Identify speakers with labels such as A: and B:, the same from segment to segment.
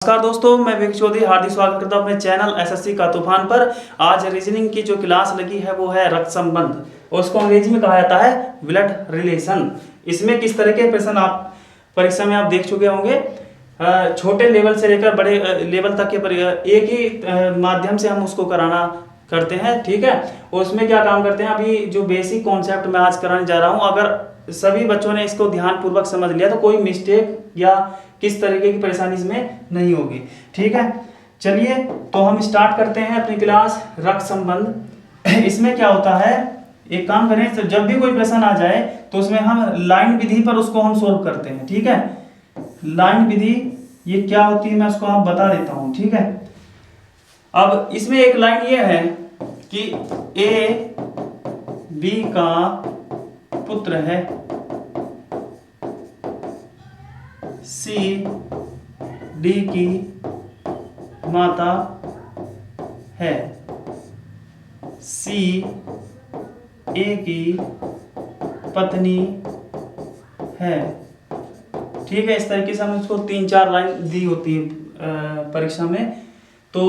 A: नमस्कार दोस्तों, मैं विवेक चौधरी हार्दिक स्वागत करता हूं अपने चैनल एसएससी का तूफान पर। आज रीजनिंग की जो क्लास लगी है वो है रक्त संबंध और उसको अंग्रेजी में कहा जाता है ब्लड रिलेशन। इसमें किस तरह के प्रश्न आप परीक्षा में आप देख चुके होंगे। छोटे लेवल से लेकर बड़े लेवल तक के एक ही माध्यम से हम उसको कराना करते हैं, ठीक है। और उसमें क्या काम करते हैं, अभी जो बेसिक कॉन्सेप्ट मैं आज कराने जा रहा हूँ, अगर सभी बच्चों ने इसको ध्यानपूर्वक समझ लिया तो कोई मिस्टेक या किस तरीके की परेशानी इसमें नहीं होगी, ठीक है। चलिए तो हम स्टार्ट करते हैं अपनी क्लास रक्त संबंध। इसमें क्या होता है, एक काम करें, तो जब भी कोई प्रश्न आ जाए तो उसमें हम लाइन विधि पर उसको हम सोल्व करते हैं, ठीक है। लाइन विधि ये क्या होती है मैं उसको आप बता देता हूं, ठीक है। अब इसमें एक लाइन ये है कि ए बी का पुत्र है, सी डी की माता है, सी ए की पत्नी है, ठीक है। इस तरीके से हम उसको 3-4 लाइन दी होती है परीक्षा में। तो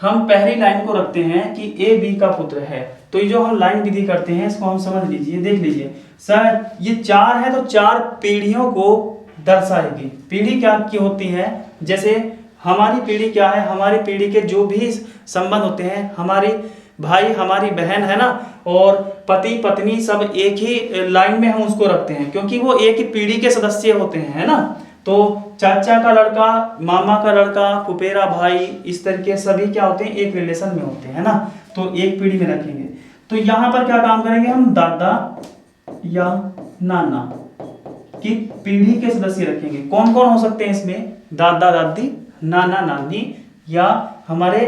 A: हम पहली लाइन को रखते हैं कि ए बी का पुत्र है। तो ये जो हम लाइन विधि करते हैं इसको हम समझ लीजिए, देख लीजिए सर, ये 4 है तो 4 पीढ़ियों को दर्शाएगी। पीढ़ी क्या की होती है, जैसे हमारी पीढ़ी क्या है, हमारी पीढ़ी के जो भी संबंध होते हैं, हमारी भाई हमारी बहन है ना, और पति पत्नी सब एक ही लाइन में हम उसको रखते हैं क्योंकि वो एक ही पीढ़ी के सदस्य होते हैं, है ना। तो चाचा का लड़का, मामा का लड़का, फुफेरा भाई, इस तरीके सभी क्या होते हैं, एक रिलेशन में होते हैं ना। तो एक पीढ़ी में रखेंगे। तो यहाँ पर क्या काम करेंगे हम, दादा या नाना की पीढ़ी के सदस्य रखेंगे। कौन कौन हो सकते हैं इसमें, दादा दादी, नाना नानी, या हमारे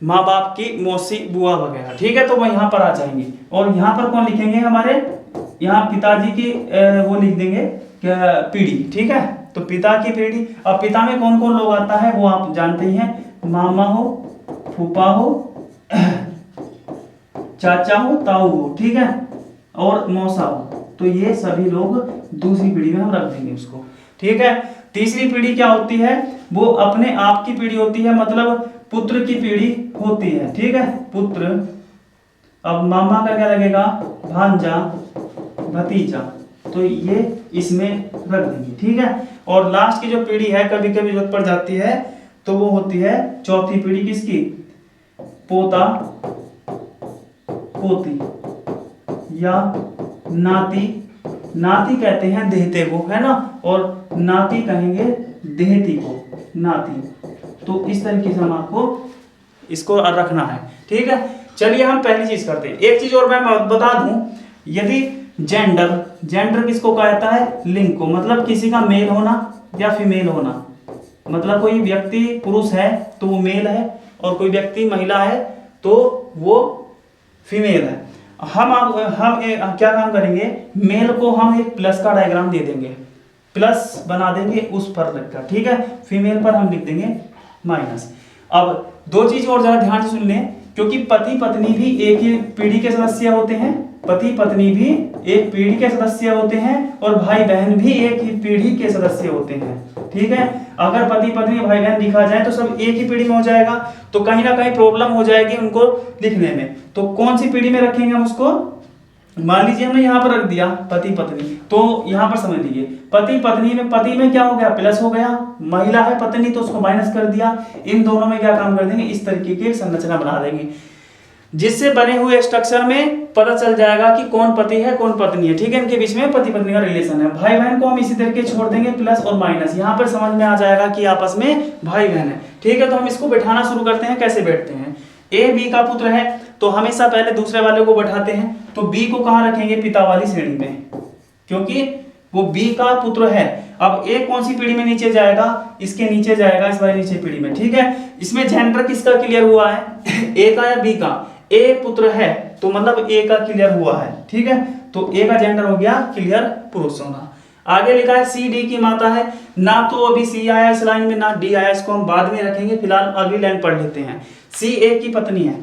A: माँ बाप की मौसी बुआ वगैरह, ठीक है। तो वो यहाँ पर आ जाएंगे। और यहाँ पर कौन लिखेंगे, हमारे यहाँ पिताजी की वो लिख देंगे पीढ़ी, ठीक है। तो पिता की पीढ़ी। अब पिता में कौन कौन लोग आता है वो आप जानते ही हैं, मामा हो, फूफा हो, चाचा हो, ताऊ हो, ठीक है, और मौसा हो। तो ये सभी लोग दूसरी पीढ़ी में हम रख देंगे उसको, ठीक है। तीसरी पीढ़ी क्या होती है, वो अपने आप की पीढ़ी होती है, मतलब पुत्र की पीढ़ी होती है, ठीक है, पुत्र। अब मामा का क्या लगेगा, भांजा, भतीजा, तो ये इसमें रख देंगे, ठीक है। और लास्ट की जो पीढ़ी है, कभी कभी जरूरत पड़ जाती है, तो वो होती है चौथी पीढ़ी, किसकी, पोता पोती या नाती। नाती कहते हैं देहते को, है ना, और नाती कहेंगे देहती को, नाती। तो इस तरीके से हम आपको इसको रखना है, ठीक है। चलिए हम पहली चीज करते हैं। एक चीज और मैं बता दूं, यदि जेंडर किसको कहा जाता है, लिंग को, मतलब किसी का मेल होना या फीमेल होना। मतलब कोई व्यक्ति पुरुष है तो वो मेल है, और कोई व्यक्ति महिला है तो वो फीमेल है। हम क्या काम करेंगे, मेल को हम एक प्लस का डायग्राम दे देंगे, प्लस बना देंगे उस पर लिखकर, ठीक है। फीमेल पर हम लिख देंगे माइनस। अब दो चीज और जरा ध्यान से सुन लें, क्योंकि पति पत्नी भी एक ही पीढ़ी के सदस्य होते हैं, पति पत्नी भी एक पीढ़ी के सदस्य होते हैं, और भाई बहन भी एक ही पीढ़ी के सदस्य होते हैं, ठीक है। अगर पति पत्नी भाई बहन लिखा जाए तो सब एक ही पीढ़ी में हो जाएगा, तो कहीं ना कहीं प्रॉब्लम हो जाएगी उनको लिखने में। तो कौन सी पीढ़ी में रखेंगे हम उसको, मान लीजिए हमने यहाँ पर रख दिया पति पत्नी, तो यहाँ पर समझ लीजिए पति पत्नी में, पति में क्या हो गया, प्लस हो गया, महिला है पत्नी तो उसको माइनस कर दिया। इन दोनों में क्या काम कर देंगे, इस तरीके की संरचना बना देंगे, जिससे बने हुए स्ट्रक्चर में पता चल जाएगा कि कौन पति है कौन पत्नी है, ठीक है। इनके बीच में पति पत्नी का रिलेशन है। भाई बहन को हम इसी तरीके छोड़ देंगे, प्लस और माइनस, यहाँ पर समझ में आ जाएगा कि आपस में भाई बहन है, ठीक है। तो हम इसको बैठाना शुरू करते हैं। कैसे बैठते हैं, ए बी का पुत्र है तो हमेशा पहले दूसरे वाले को बैठाते हैं। तो बी को कहाँ रखेंगे, पिता वाली श्रेणी में, क्योंकि वो बी का पुत्र है। अब ए कौन सी पीढ़ी में नीचे जाएगा, इसके नीचे जाएगा, इस वाली नीचे पीढ़ी में, ठीक है। इसमें जेंडर किसका क्लियर हुआ है, ए का या बी का, ए पुत्र है तो मतलब ए का क्लियर हुआ है, ठीक है। तो ए का जेंडर हो गया क्लियर, पुरुष होना। आगे लिखा है सी डी की माता है, ना तो अभी सी आया इस लाइन में ना डी आया, इसको हम बाद में रखेंगे, फिलहाल अगली लाइन पढ़ लेते हैं। सी ए की पत्नी है,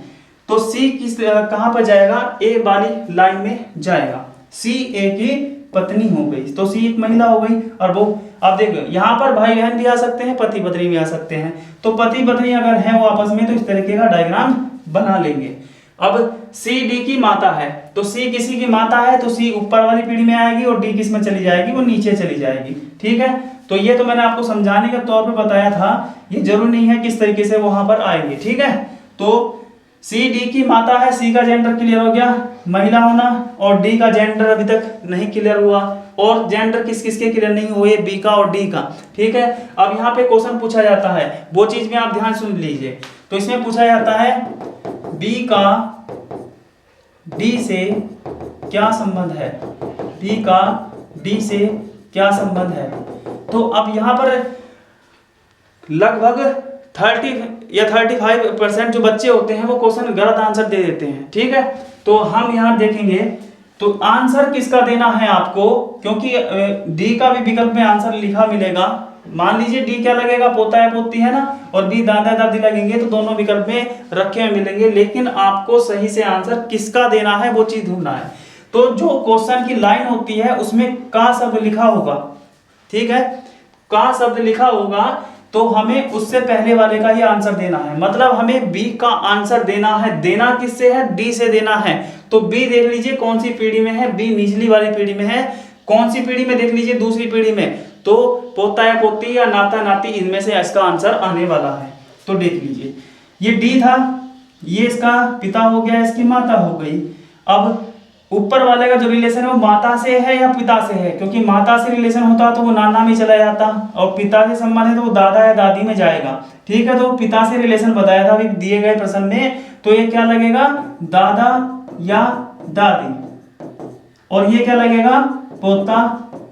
A: तो सी किस कहां पर जाएगा, ए वाली लाइन में जाएगा। सी ए की पत्नी हो गई, तो सी एक महिला हो गई। और वो अब देखो यहाँ पर भाई बहन भी आ सकते हैं, पति पत्नी भी आ सकते हैं। तो पति पत्नी अगर हैं वो आपस में, तो इस तरीके का डायग्राम बना लेंगे। अब सी डी की माता है, तो सी किसी की माता है, तो सी ऊपर वाली पीढ़ी में आएगी और डी किस में चली जाएगी, वो नीचे चली जाएगी। ठीक है, तो ये तो मैंने आपको समझाने के तौर पे बताया था, ये जरूरी नहीं है किस तरीके से वहां पर आएंगे। ठीक है, तो सी डी की माता है, सी का जेंडर क्लियर हो गया, महिला होना, और डी का जेंडर अभी तक नहीं क्लियर हुआ, और जेंडर किस किस के क्लियर नहीं हुए, बी का और डी का। ठीक है, अब यहाँ पे क्वेश्चन पूछा जाता है, वो चीज में आप ध्यान सुन लीजिए। तो इसमें पूछा जाता है बी का डी से क्या संबंध है, बी का डी से क्या संबंध है। तो अब यहाँ पर लगभग 30 या 35% जो बच्चे होते हैं वो क्वेश्चन गलत आंसर दे देते हैं। ठीक है, तो हम यहाँ देखेंगे तो आंसर किसका देना है आपको, क्योंकि डी का भी विकल्प में आंसर लिखा मिलेगा। मान लीजिए डी क्या लगेगा, पोता या पोती है ना, और बी दादा दादी लगेंगे, तो दोनों विकल्प में रखे हुए मिलेंगे, लेकिन आपको सही से आंसर किसका देना है वो चीज ढूंढना है। तो जो क्वेश्चन की लाइन होती है उसमें का शब्द लिखा होगा, ठीक है, का शब्द लिखा होगा, तो हमें उससे पहले वाले का ही आंसर देना है। मतलब हमें बी का आंसर देना है, देना किससे है, डी से देना है। तो बी देख लीजिए कौन सी पीढ़ी में है, बी निचली वाली पीढ़ी में है। कौन सी पीढ़ी में देख लीजिए, दूसरी पीढ़ी में, तो पोता या पोती या नाता नाती, इनमें से इसका आंसर आने वाला है। तो देख लीजिए ये डी था, ये इसका पिता हो गया, इसकी माता हो गई। अब ऊपर वाले का जो रिलेशन है वो माता से है या पिता से है, क्योंकि माता से रिलेशन होता तो वो नाना में चला जाता, और पिता से संबंध है तो वो दादा या दादी में जाएगा। ठीक है, तो पिता से रिलेशन बताया था अभी दिए गए प्रश्न में, तो ये क्या लगेगा, दादा या दादी, और ये क्या लगेगा, पोता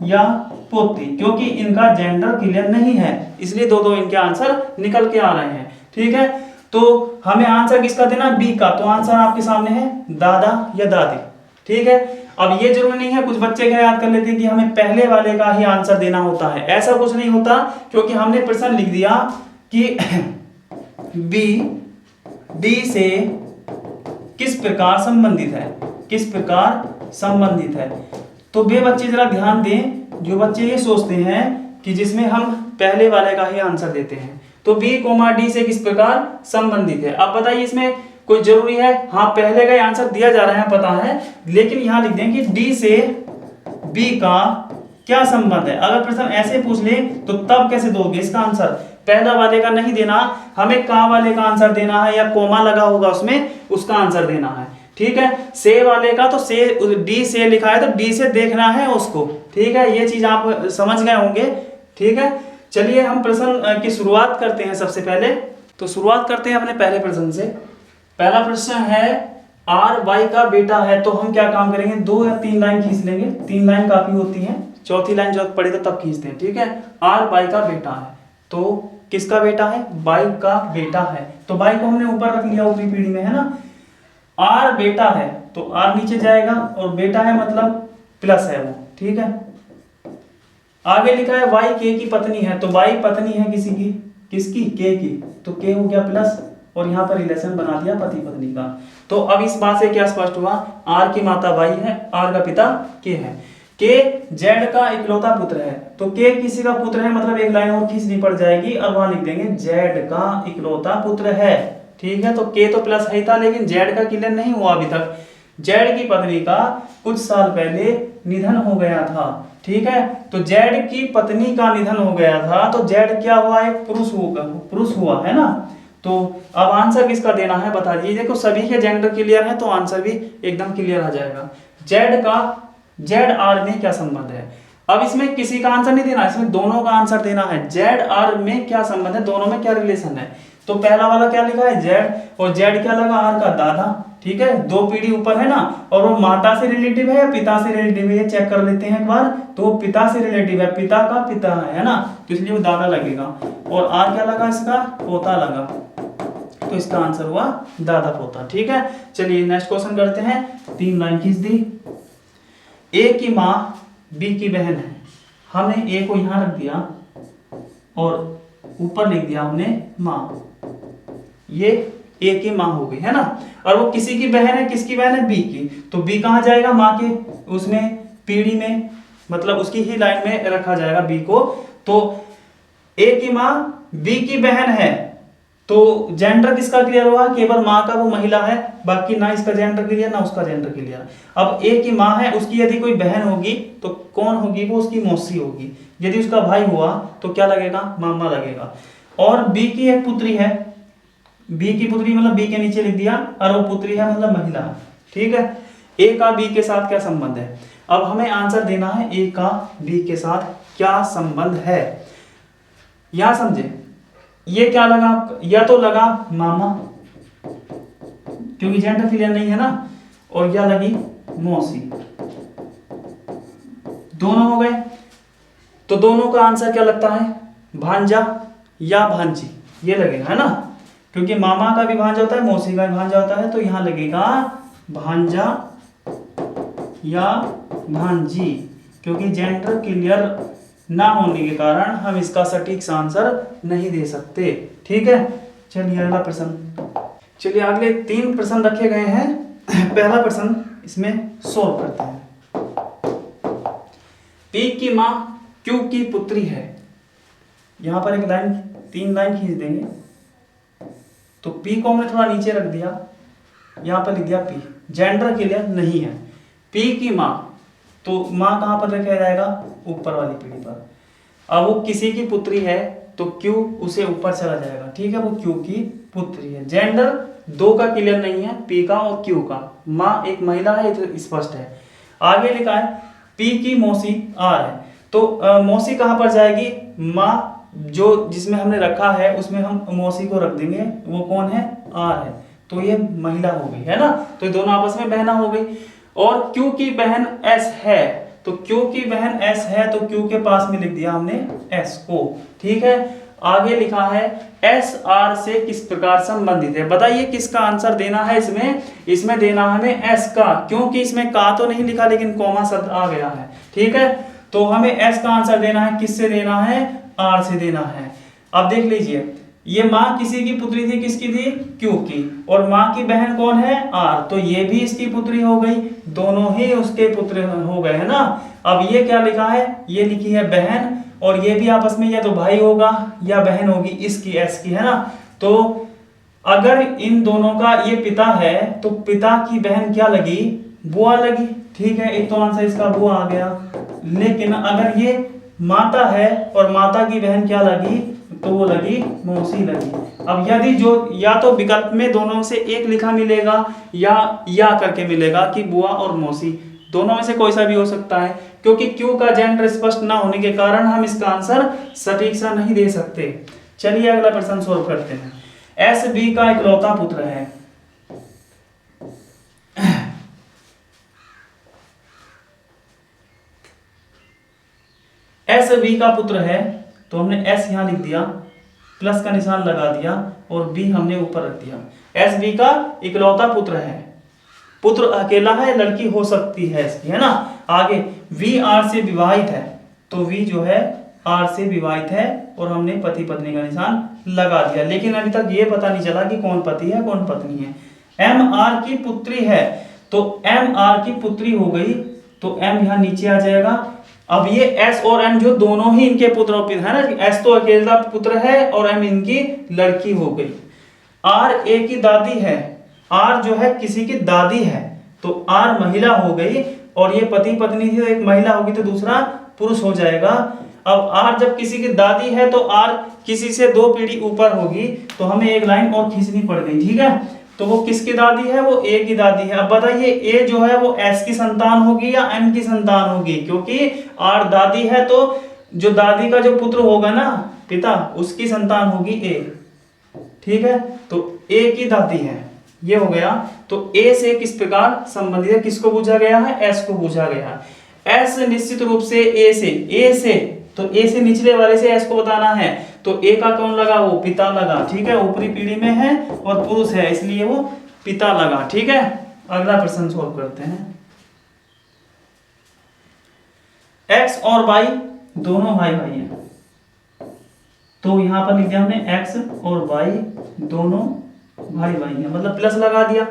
A: या पोती, क्योंकि इनका जेंडर क्लियर नहीं है, इसलिए दो इनके आंसर निकल के आ रहे हैं। ठीक है, तो हमें आंसर किसका देना, बी का, तो आंसर आपके सामने है दादा या दादी। ठीक है, अब ये जरूरी नहीं है, कुछ बच्चे क्या याद कर लेते हैं कि हमें पहले वाले का ही आंसर देना होता है, ऐसा कुछ नहीं होता, क्योंकि हमने प्रश्न लिख दिया कि बी डी से किस प्रकार संबंधित है, किस प्रकार संबंधित है। तो वे बच्चे जरा ध्यान दें जो बच्चे ये सोचते हैं कि जिसमें हम पहले वाले का ही आंसर देते हैं, तो बी कोमा डी से किस प्रकार संबंधित है। अब बताइए इसमें कोई जरूरी है, हाँ पहले का आंसर दिया जा रहा है पता है, लेकिन यहां लिख दें कि डी से बी का क्या संबंध है। अगर प्रश्न ऐसे पूछ ले तो तब कैसे दोगे इसका आंसर, पहला वाले का नहीं देना, हमें का वाले का आंसर देना है, या कोमा लगा होगा उसमें उसका आंसर देना है। ठीक है, से वाले का तो से डी से लिखा है तो डी से देखना है उसको। ठीक है, ये चीज आप समझ गए होंगे। ठीक है, चलिए हम प्रश्न की शुरुआत करते हैं। सबसे पहले तो शुरुआत करते हैं अपने पहले प्रश्न से। पहला प्रश्न है आर वाई का बेटा है, तो हम क्या काम करेंगे, 2 या 3 लाइन खींच लेंगे, 3 लाइन काफी होती है, चौथी लाइन जरूरत पड़े तो तब खींचते हैं। ठीक है, आर वाई का बेटा है, तो किसका बेटा है, वाई का बेटा है, तो वाई को हमने ऊपर रख लिया ऊपरी पीढ़ी में, है ना। आर बेटा है तो आर नीचे जाएगा, और बेटा है मतलब प्लस है वो। ठीक है, आगे लिखा है वाई के की पत्नी है, तो वाई पत्नी है किसी की, किसकी, के की, तो के हो गया प्लस, और यहाँ पर रिलेशन बना दिया पति पत्नी का। तो अब इस बात से क्या स्पष्ट हुआ, आर की माता वाई है, आर का पिता के है, के जेड का इकलौता पुत्र है, तो के किसी का पुत्र है, मतलब एक लाइन और खींचनी पड़ जाएगी, और वहां लिख देंगे जेड का इकलौता पुत्र है। ठीक है, तो के तो प्लस है था, लेकिन जेड का क्लियर नहीं हुआ अभी तक। जेड की पत्नी का कुछ साल पहले निधन हो गया था। ठीक है, तो जेड की पत्नी का निधन हो गया था, तो जेड क्या हुआ, एक पुरुष हुआ, है ना। तो अब आंसर किसका देना है बता दीजिए। देखो सभी के जेंडर क्लियर है तो आंसर भी एकदम क्लियर आ जाएगा। जेड का जेड आर में क्या संबंध है, अब इसमें किसी का आंसर नहीं देना, इसमें दोनों का आंसर देना है। जेड आर में क्या संबंध है, दोनों में क्या रिलेशन है, तो पहला वाला क्या लिखा है जेड, और जेड क्या लगा, आर का दादा। ठीक है, 2 पीढ़ी ऊपर है ना, और वो माता से रिलेटिव है या पिता से रिलेटिव है, ये चेक कर लेते हैं एक बार। तो वो पिता से रिलेटिव है, पिता का पिता है ना, तो इसलिए वो दादा लगेगा, और आर क्या लगा इसका, पोता लगा, तो इसका आंसर हुआ दादा पोता। ठीक है, चलिए नेक्स्ट क्वेश्चन करते हैं। 3 लाइन खींच दी। ए की माँ बी की बहन है, हमने ए को यहां रख दिया और ऊपर लिख दिया हमने माँ, ये ए की माँ हो गई, है ना। और वो किसी की बहन है, किसकी बहन है, बी की, तो बी कहां जाएगा, माँ के उसमें पीढ़ी में, मतलब उसकी ही लाइन में रखा जाएगा बी को। तो ए की माँ बी की बहन है, तो जेंडर किसका क्लियर हुआ, केवल माँ का, वो महिला है, बाकी ना इसका जेंडर क्लियर ना उसका जेंडर क्लियर। अब ए की माँ है, उसकी यदि कोई बहन होगी तो कौन होगी, वो उसकी मौसी होगी। यदि उसका भाई हुआ तो क्या लगेगा, मामा लगेगा। और बी की एक पुत्री है, बी की पुत्री मतलब बी के नीचे लिख दिया, और वो पुत्री है मतलब महिला। ठीक है, ए का बी के साथ क्या संबंध है, अब हमें आंसर देना है ए का बी के साथ क्या संबंध है। यहां समझे, ये क्या लगा, या तो लगा मामा क्योंकि जेंडर क्लियर नहीं है ना, और या लगी मौसी, दोनों हो गए। तो दोनों का आंसर क्या लगता है, भांजा या भांजी, ये लगेगा है ना, क्योंकि मामा का भी भांजा होता है, मौसी का भी भांजा होता है, तो यहां लगेगा भांजा या भांजी, क्योंकि जेंडर क्लियर ना होने के कारण हम इसका सटीक आंसर नहीं दे सकते। ठीक है, चलिए अगला प्रश्न। चलिए अगले 3 प्रश्न रखे गए हैं, पहला प्रश्न इसमें सोल्व करते हैं। पी की मां क्यू की पुत्री है, यहां पर एक लाइन, 3 लाइन खींच देंगे। तो पी को हमने थोड़ा नीचे रख दिया, यहां पर लिख दिया पी, जेंडर क्लियर नहीं है। पी की मां, तो मां कहां पर रखा जाएगा, ऊपर वाली पीढ़ी पर। अब वो किसी की पुत्री है तो क्यू उसे ऊपर चला जाएगा। ठीक है, वो क्यू की पुत्री है। जेंडर 2 का क्लियर नहीं है, पी का और क्यू का। मां एक महिला है, तो स्पष्ट है। आगे लिखा है पी की मौसी आर है, तो मौसी कहां पर जाएगी, मां जो जिसमें हमने रखा है उसमें हम मौसी को रख देंगे, वो कौन है, आर है, तो ये महिला हो गई है ना, तो ये दोनों आपस में बहना हो गई। और क्यू की बहन एस है, तो क्यू की बहन एस है, तो क्यू के पास में लिख दिया हमने एस को। ठीक है, आगे लिखा है एस आर से किस प्रकार संबंधित है, बताइए किसका आंसर देना है इसमें। इसमें देना है हमें एस का, क्योंकि इसमें का तो नहीं लिखा लेकिन कॉमा शब्द आ गया है। ठीक है, तो हमें एस का आंसर देना है, किससे देना है, आर से देना है। अब देख लीजिए, ये माँ किसी की पुत्री थी, किसकी थी, क्यू की, और माँ की बहन कौन है, आर, तो ये भी इसकी पुत्री हो गई, दोनों ही उसके पुत्र हो गए है ना। अब ये क्या लिखा है, ये लिखी है बहन, और ये भी आपस में या तो भाई होगा या बहन होगी इसकी, एस की है ना। तो अगर इन दोनों का ये पिता है तो पिता की बहन क्या लगी, बुआ लगी। ठीक है, एक तो आंसर इसका बुआ आ गया। लेकिन अगर ये माता है और माता की बहन क्या लगी, तो वो लगी मौसी लगी। अब यदि जो या तो विकल्प में दोनों से एक लिखा मिलेगा या करके मिलेगा कि बुआ और मौसी, दोनों में से कोई सा भी हो सकता है, क्योंकि क्यू का जेंडर स्पष्ट ना होने के कारण हम इसका आंसर सटीक सा नहीं दे सकते। चलिए अगला प्रश्न सोल्व करते हैं। एस बी का इकलौता पुत्र है, एस बी का पुत्र है, तो हमने एस यहां लिख दिया, प्लस का निशान लगा दिया, और बी हमने ऊपर रख दिया। एस बी का इकलौता पुत्र है, पुत्र अकेला है, लड़की हो सकती है इसकी, है ना। आगे वी आर से विवाहित है, तो वी जो है आर से विवाहित है, और हमने पति पत्नी का निशान लगा दिया, लेकिन अभी तक ये पता नहीं चला कि कौन पति है कौन पत्नी है। एम आर की पुत्री है, तो एम आर की पुत्री हो गई, तो एम यहां नीचे आ जाएगा। अब ये एस और एम जो दोनों ही इनके पुत्र है ना, एस तो अकेला पुत्र है और एम इनकी लड़की हो गई। आर ए की दादी है, आर जो है किसी की दादी है, तो आर महिला हो गई, और ये पति पत्नी थी तो एक महिला होगी तो दूसरा पुरुष हो जाएगा। अब आर जब किसी की दादी है तो आर किसी से 2 पीढ़ी ऊपर होगी, तो हमें एक लाइन और खींचनी पड़ गई। ठीक है, तो वो किसकी दादी है, वो ए की दादी है। अब बताइए ए जो है वो एस की संतान होगी या एम की संतान होगी, क्योंकि आर दादी है तो जो दादी का जो पुत्र होगा ना, पिता, उसकी संतान होगी ए। ठीक है, तो ए की दादी है, ये हो गया। तो ए से किस प्रकार संबंधित है, किसको पूछा गया है, एस को पूछा गया है। एस निश्चित रूप से ए से तो ए से निचले वाले से एस को बताना है, तो ए का कौन लगा, वो पिता लगा। ठीक है, ऊपरी पीढ़ी में है और पुरुष है, इसलिए वो पिता लगा। ठीक है, अगला प्रश्न सोल्व करते हैं। एक्स और वाई दोनों भाई भाई हैं, तो यहां पर लिख दिया हमने एक्स और वाई दोनों भाई भाई हैं, मतलब प्लस लगा दिया।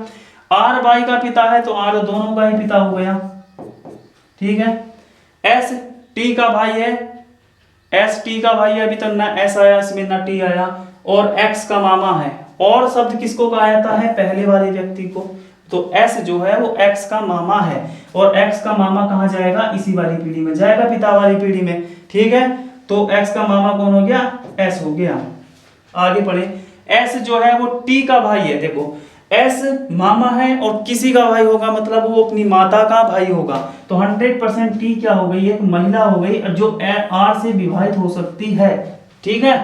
A: आर वाई का पिता है, तो आर दोनों का ही पिता हो गया। ठीक है, एस टी का भाई है, एस टी का भाई है, अभी तक ना एस आया इसमें ना टी आया, और एक्स का मामा है। और शब्द किसको कहा जाता है? पहले वाले व्यक्ति को। तो एस जो है वो एक्स का मामा है, और एक्स का मामा कहाँ जाएगा? इसी वाली पीढ़ी में जाएगा, पिता वाली पीढ़ी में। ठीक है, तो एक्स का मामा कौन हो गया? एस हो गया। आगे पढ़े, एस जो है वो टी का भाई है। देखो एस मामा है और किसी का भाई होगा, मतलब वो अपनी माता का भाई होगा। तो 100% टी क्या हो गई? एक महिला हो गई, जो आर से विवाहित हो सकती है। ठीक है,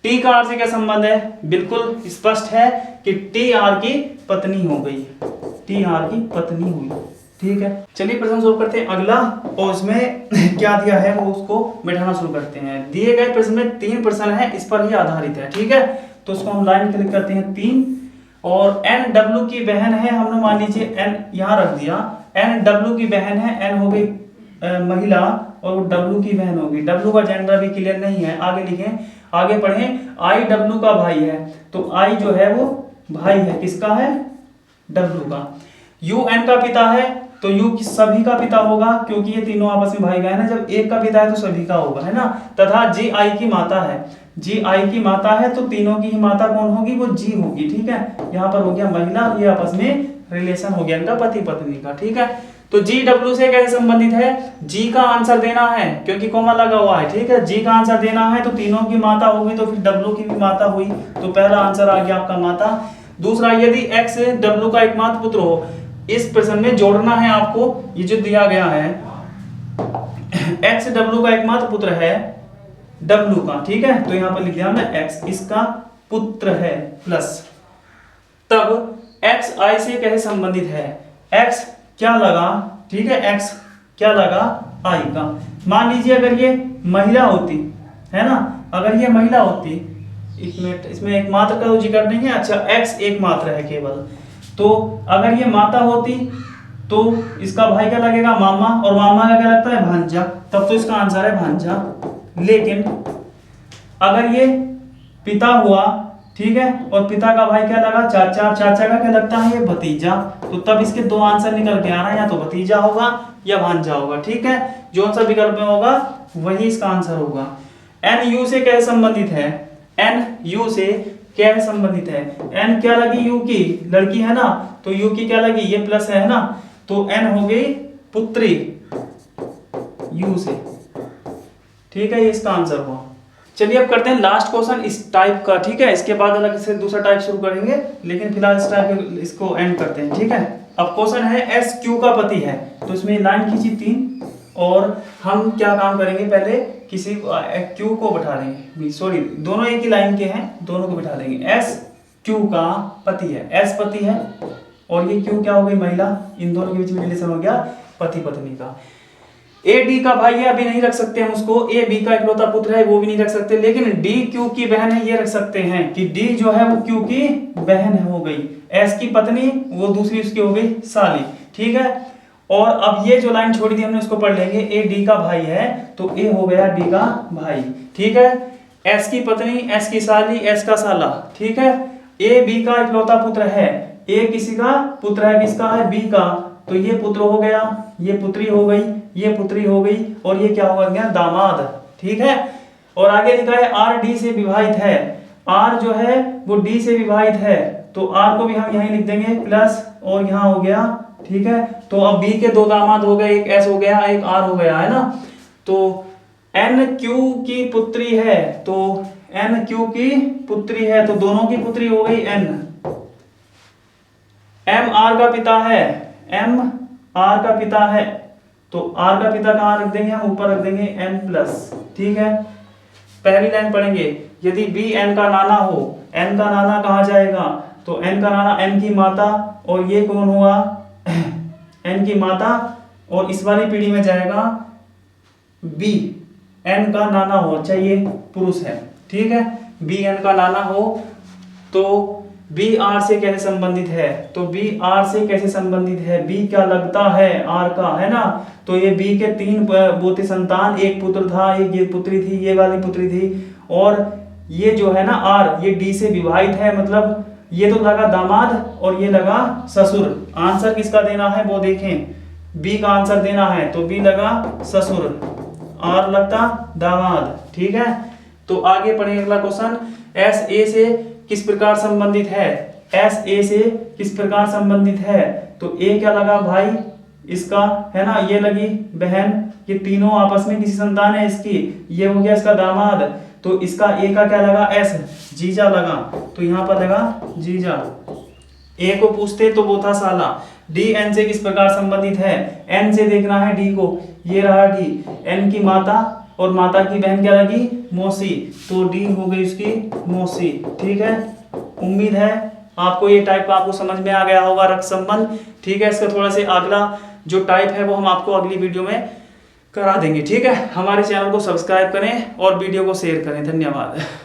A: टी का आर से क्या संबंध है? बिल्कुल स्पष्ट है कि टी आर की पत्नी हो गई, टी आर की पत्नी हुई। ठीक है, चलिए प्रश्न सोल्व करते हैं अगला, और इसमें क्या दिया है वो उसको बैठाना शुरू करते हैं। दिए गए प्रश्न में 3 प्रश्न है, इस पर ही आधारित है। ठीक है, तो उसको हम लाइन क्लिक करते हैं 3। और एन डब्ल्यू की बहन है, हमने मान लीजिए एन यहाँ रख दिया, एन डब्ल्यू की बहन है, एन हो गई महिला और डब्ल्यू की बहन होगी। डब्ल्यू का जेंडर भी क्लियर नहीं है, आगे लिखें, आगे पढ़ें। आई डब्ल्यू का भाई है, तो आई जो है वो भाई है, किसका है? डब्ल्यू का। यू एन का पिता है, तो यू सभी का पिता होगा, क्योंकि ये तीनों आपस में भाई बहन है। जब एक का पिता है तो सभी का होगा, है ना। तथा जी आई की माता है, जी आई की माता है, तो तीनों की ही माता कौन होगी? वो जी होगी। ठीक है, यहाँ पर हो गया महिला, ये आपस में रिलेशन हो गया इनका, पति पत्नी का। ठीक है, तो जी डब्ल्यू से कैसे संबंधित है? जी का आंसर देना है, क्योंकि कोमा लगा हुआ है। ठीक है, जी का आंसर देना है, तो तीनों की माता होगी, तो फिर डब्ल्यू की भी माता हुई, तो पहला आंसर आ गया आपका माता। दूसरा, यदि एक्स डब्ल्यू का एकमात्र पुत्र हो, इस प्रश्न में जोड़ना है आपको, ये जो दिया गया है, एक्स डब्ल्यू का एकमात्र पुत्र है डब्ल्यू का। ठीक है, तो यहां पर लिख दिया हमने एक्स इसका पुत्र है, प्लस तब एक्स आई से कैसे संबंधित है? एक्स क्या लगा? ठीक है, एक्स क्या लगा? आई का। मान लीजिए अगर ये महिला होती, है ना, अगर ये महिला होती, एक मिनट, इसमें एकमात्र का जिक्र नहीं है। अच्छा, एक्स एकमात्र है केवल, तो अगर ये माता होती तो इसका भाई क्या लगेगा? मामा, और मामा का क्या लगता है? भांजा, तब तो इसका आंसर है भांजा। लेकिन अगर ये पिता हुआ, ठीक है, और पिता का भाई क्या लगा? चाचा, चाचा का क्या लगता है? ये भतीजा, तो तब इसके दो आंसर निकल के आ रहा है, या तो भतीजा होगा या भांजा होगा। ठीक है, जो सा विकल्प में होगा वही इसका आंसर होगा। एन यू से कैसे संबंधित है? एन यू से क्या संबंधित है? एन क्या लगी? यू की, लड़की है ना, तो यू की क्या लगी? ये प्लस है ना, तो एन हो गई पुत्री यू से। ठीक है, ये इसका आंसर हुआ। चलिए अब करते हैं लास्ट क्वेश्चन इस टाइप का। ठीक है, इसके बाद अलग से दूसरा टाइप शुरू करेंगे, लेकिन फिलहाल इस टाइप इसको एंड करते हैं। ठीक है, अब क्वेश्चन है एस क्यू का पति है, तो इसमें लाइन खींची 3, और हम क्या काम करेंगे? पहले किसी को क्यू को बैठा देंगे, सॉरी दोनों एक ही लाइन के हैं, दोनों को बैठा देंगे। एस क्यू का पति है, एस पति है, और ये क्यू क्या हो गई? महिला। इन दोनों के बीच में रिलेशन हो गया पति पत्नी का। ए डी का भाई है, अभी नहीं रख सकते हम उसको। ए बी का इकलौता पुत्र है, वो भी नहीं रख सकते। लेकिन डी क्यू की बहन है, ये रख सकते हैं कि डी जो है वो क्यू की बहन हो गई। एस की पत्नी, वो दूसरी उसकी हो गई साली। ठीक है, और अब ये जो लाइन छोड़ी थी हमने उसको पढ़ लेंगे। ए डी का भाई है, तो ए हो गया डी का भाई। ठीक है, एस की पत्नी, एस की साली, एस का साला। ठीक है, ए बी का इकलौता पुत्र है, ए किसी का पुत्र है, किसका है? बी का, तो ये पुत्र हो गया, ये पुत्री हो गई, ये पुत्री हो गई, और ये क्या हो गया? दामाद। ठीक है, और आगे लिखा है आर डी से विवाहित है। आर जो है वो डी से विवाहित है, तो आर को भी हम यहीं लिख देंगे प्लस, और यहाँ हो गया। ठीक है, तो अब बी के 2 दामाद हो गए, एक एस हो गया, एक आर हो गया, है ना। तो एन क्यू की पुत्री है, तो एन क्यू की पुत्री है, तो दोनों की पुत्री हो गई एन। एम आर का पिता है, एम आर का पिता है, तो आर का पिता कहाँ रख देंगे? हम ऊपर रख देंगे एन प्लस। ठीक है, पहली लाइन पढ़ेंगे, यदि बी एन का नाना हो, एन का नाना कहाँ जाएगा? तो एन का नाना एन की माता, और ये कौन हुआ? एन की माता, और इस वाली पीढ़ी में जाएगा बी एन का नाना हो, अच्छा ये पुरुष है। ठीक है, बी एन का नाना हो, तो बी आर से कैसे संबंधित है? तो बी आर से कैसे संबंधित है? बी क्या लगता है? आर का, है ना। तो ये बी के 3 पोते संतान, एक पुत्र था, एक ये पुत्री थी, ये वाली पुत्री थी, और ये जो है ना आर, ये डी से विवाहित है, मतलब ये तो लगा दामाद और ये लगा ससुर। आंसर किसका देना है वो देखें, बी का आंसर देना है तो बी लगा ससुर, आर लगता दामाद। ठीक है, तो आगे पढ़ेंगे अगला क्वेश्चन। एस ए से किस प्रकार संबंधित है, एस ए से किस प्रकार संबंधित है, तो ए क्या लगा भाई इसका, है ना, ये लगी बहन, ये तीनों आपस में किसी संतान है इसकी, ये हो गया इसका दामाद, तो इसका ए का क्या लगा एस, जीजा लगा, तो यहां पर लगा जीजा। ए को पूछते तो वो था साला। डी एन से किस प्रकार संबंधित है, एन से देखना है डी को, ये रहा डी, एन की माता और माता की बहन क्या लगी मौसी, तो डी हो गई उसकी मौसी। ठीक है, उम्मीद है आपको ये टाइप का आपको समझ में आ गया होगा रक्त संबंध। ठीक है, इसका थोड़ा से अगला जो टाइप है वो हम आपको अगली वीडियो में करा देंगे। ठीक है, हमारे चैनल को सब्सक्राइब करें और वीडियो को शेयर करें। धन्यवाद।